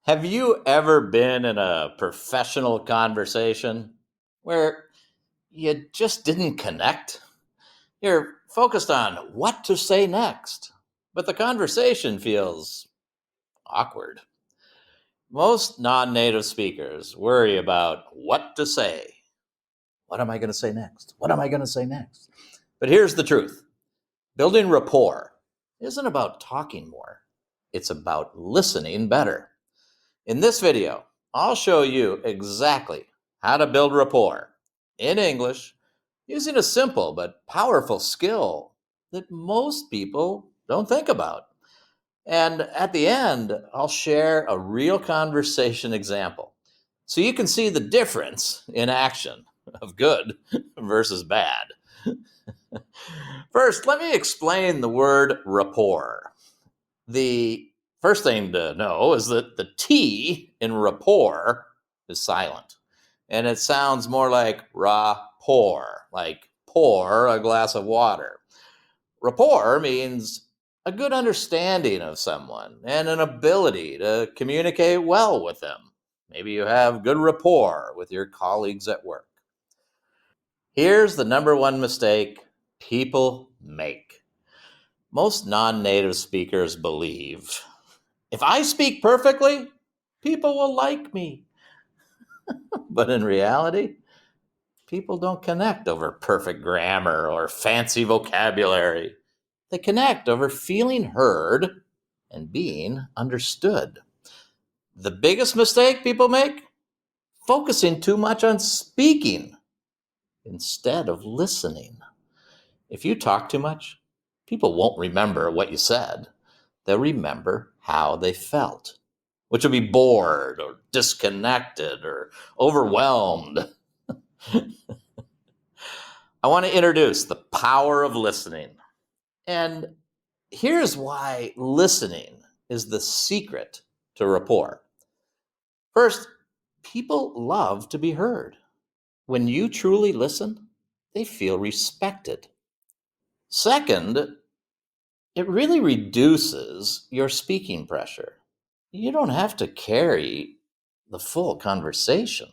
Have you ever been in a professional conversation where you just didn't connect? You're focused on what to say next, but the conversation feels awkward. Most non native speakers worry about what to say. What am I going to say next? What am I going to say next? But here's the truth: building rapport isn't about talking more, it's about listening better. In this video, I'll show you exactly how to build rapport in English using a simple but powerful skill that most people don't think about. And at the end, I'll share a real conversation example so you can see the difference in action of good versus bad. First, let me explain the word rapport. The first thing to know is that the T in rapport is silent. And it sounds more like rapport, like pour a glass of water. Rapport means a good understanding of someone and an ability to communicate well with them. Maybe you have good rapport with your colleagues at work. Here's the number one mistake people make. Most non native speakers believe if I speak perfectly, people will like me. But in reality, people don't connect over perfect grammar or fancy vocabulary. They connect over feeling heard and being understood. The biggest mistake people make? Focusing too much on speaking instead of listening. If you talk too much, people won't remember what you said. They'll remember how they felt, which will be bored or disconnected or overwhelmed. I want to introduce the power of listening. And here's why listening is the secret to rapport. First, people love to be heard. When you truly listen, they feel respected. Second, it really reduces your speaking pressure. You don't have to carry the full conversation.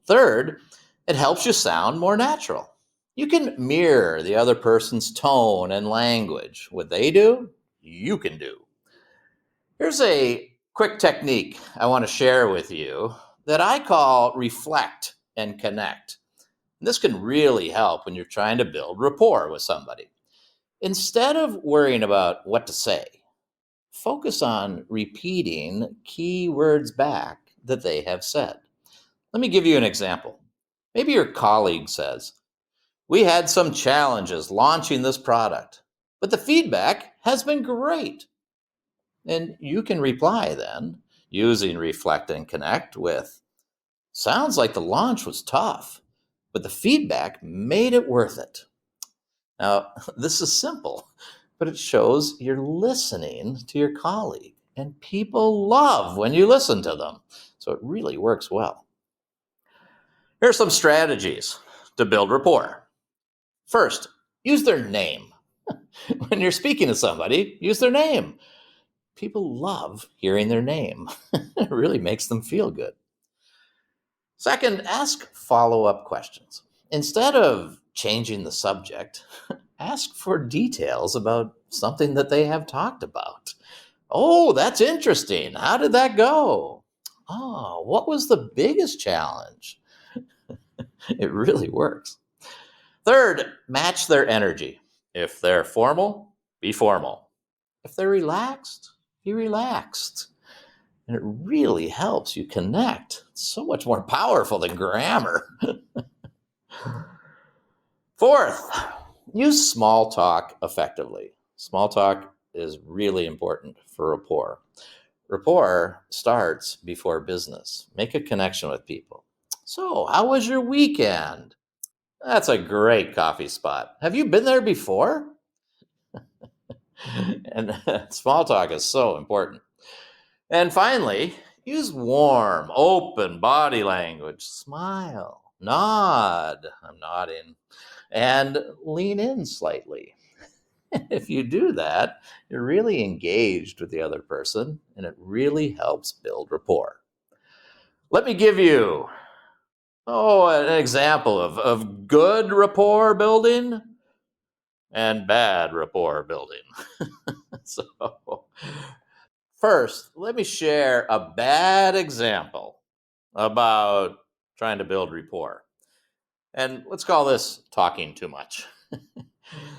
Third, it helps you sound more natural. You can mirror the other person's tone and language. What they do, you can do. Here's a quick technique I want to share with you that I call reflect and connect. This can really help when you're trying to build rapport with somebody. Instead of worrying about what to say, focus on repeating key words back that they have said. Let me give you an example. Maybe your colleague says, "We had some challenges launching this product, but the feedback has been great." And you can reply then using reflect and connect with, "Sounds like the launch was tough, but the feedback made it worth it." Now, this is simple, but it shows you're listening to your colleague, and people love when you listen to them. So it really works well. Here are some strategies to build rapport. First, use their name. When you're speaking to somebody, use their name. People love hearing their name. It really makes them feel good. Second, ask follow-up questions. Instead of changing the subject, ask for details about something that they have talked about. "Oh, that's interesting. How did that go?" "Oh, what was the biggest challenge?" It really works. Third, match their energy. If they're formal, be formal. If they're relaxed, be relaxed. And it really helps you connect. It's so much more powerful than grammar. Fourth, use small talk effectively. Small talk is really important for rapport. Rapport starts before business. Make a connection with people. "So, how was your weekend?" "That's a great coffee spot. Have you been there before?" And small talk is so important. And finally, use warm, open body language. Smile, nod. I'm nodding. And lean in slightly. If you do that, you're really engaged with the other person, and it really helps build rapport. Let me give you, an example of good rapport building and bad rapport building. So, first, let me share a bad example about trying to build rapport. And let's call this talking too much.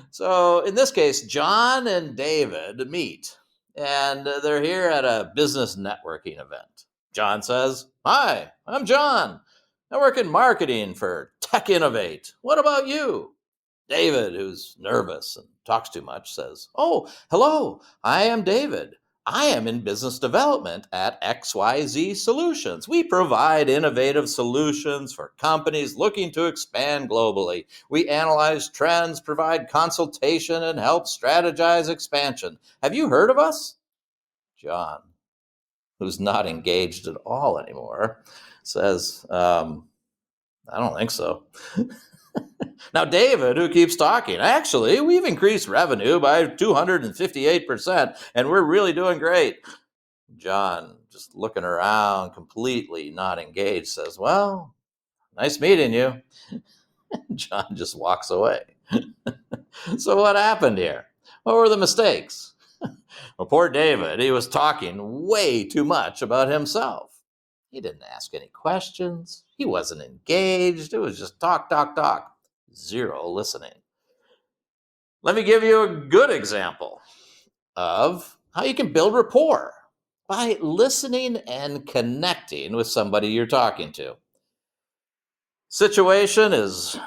So, in this case, John and David meet, and they're here at a business networking event. John says, "Hi, I'm John. I work in marketing for Tech Innovate. What about you?" David, who's nervous and talks too much, says, "Oh, hello, I am David. I am in business development at XYZ Solutions. We provide innovative solutions for companies looking to expand globally. We analyze trends, provide consultation, and help strategize expansion. Have you heard of us?" John, who's not engaged at all anymore, says, "I don't think so." Now, David, who keeps talking, "Actually, we've increased revenue by 258%, and we're really doing great." John, just looking around, completely not engaged, says, "Well, nice meeting you." John just walks away. So, what happened here? What were the mistakes? Well, poor David, he was talking way too much about himself. He didn't ask any questions. He wasn't engaged. It was just talk, talk, talk. Zero listening. Let me give you a good example of how you can build rapport by listening and connecting with somebody you're talking to. Situation is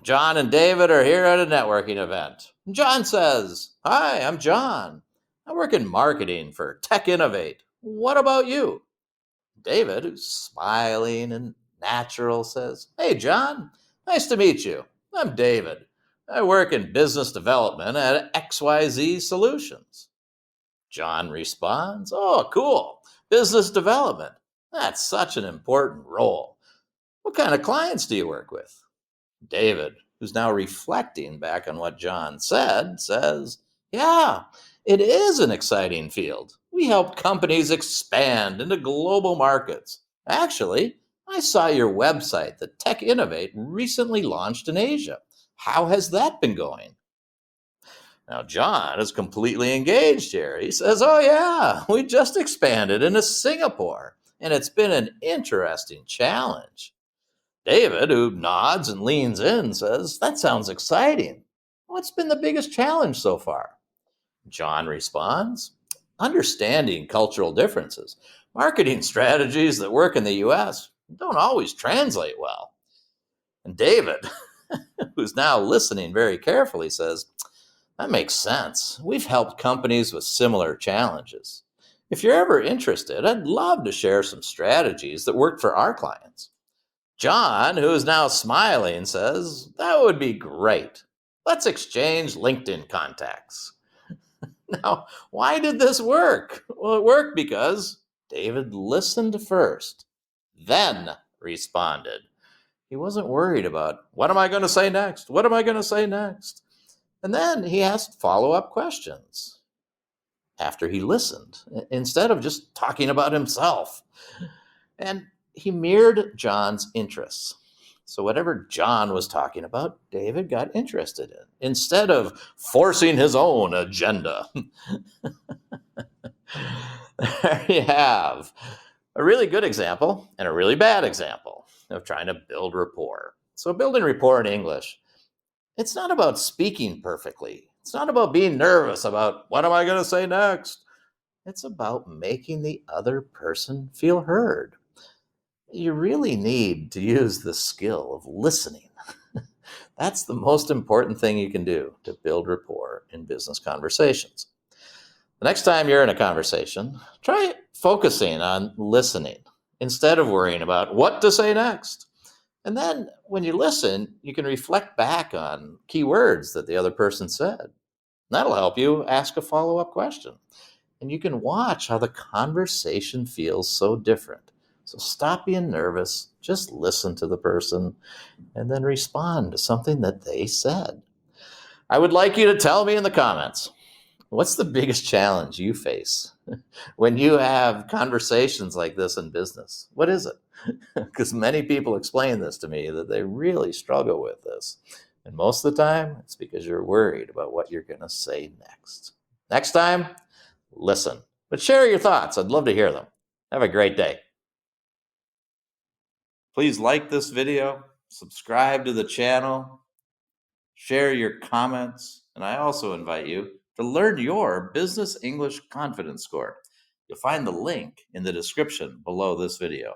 John and David are here at a networking event. John says, "Hi, I'm John. I work in marketing for Tech Innovate. What about you?" David, who's smiling and natural, says, "Hey, John, nice to meet you. I'm David. I work in business development at XYZ Solutions." John responds, "Oh, cool. Business development. That's such an important role. What kind of clients do you work with?" David, who's now reflecting back on what John said, says, "Yeah, it is an exciting field. We help companies expand into global markets. Actually, I saw your website that Tech Innovate recently launched in Asia. How has that been going?" Now, John is completely engaged here. He says, "Oh, yeah, we just expanded into Singapore, and it's been an interesting challenge." David, who nods and leans in, says, "That sounds exciting. What's been the biggest challenge so far?" John responds, "Understanding cultural differences. Marketing strategies that work in the US don't always translate well." And David, who's now listening very carefully, says, "That makes sense. We've helped companies with similar challenges. If you're ever interested, I'd love to share some strategies that worked for our clients." John, who is now smiling, says, "That would be great. Let's exchange LinkedIn contacts." Now, why did this work? Well, it worked because David listened first, then responded. He wasn't worried about, what am I going to say next? What am I going to say next? And then he asked follow-up questions after he listened, instead of just talking about himself. And he mirrored John's interests. So whatever John was talking about, David got interested in, instead of forcing his own agenda. There you have a really good example and a really bad example of trying to build rapport. So building rapport in English, it's not about speaking perfectly. It's not about being nervous about what am I going to say next. It's about making the other person feel heard. You really need to use the skill of listening. That's the most important thing you can do to build rapport in business conversations. The next time you're in a conversation, try focusing on listening instead of worrying about what to say next. And then when you listen, you can reflect back on key words that the other person said. That'll help you ask a follow-up question. And you can watch how the conversation feels so different. So stop being nervous, just listen to the person, and then respond to something that they said. I would like you to tell me in the comments, what's the biggest challenge you face when you have conversations like this in business? What is it? Because many people explain this to me that they really struggle with this. And most of the time, it's because you're worried about what you're going to say next. Next time, listen. But share your thoughts. I'd love to hear them. Have a great day. Please like this video, subscribe to the channel, share your comments, and I also invite you to learn your Business English Confidence Score. You'll find the link in the description below this video.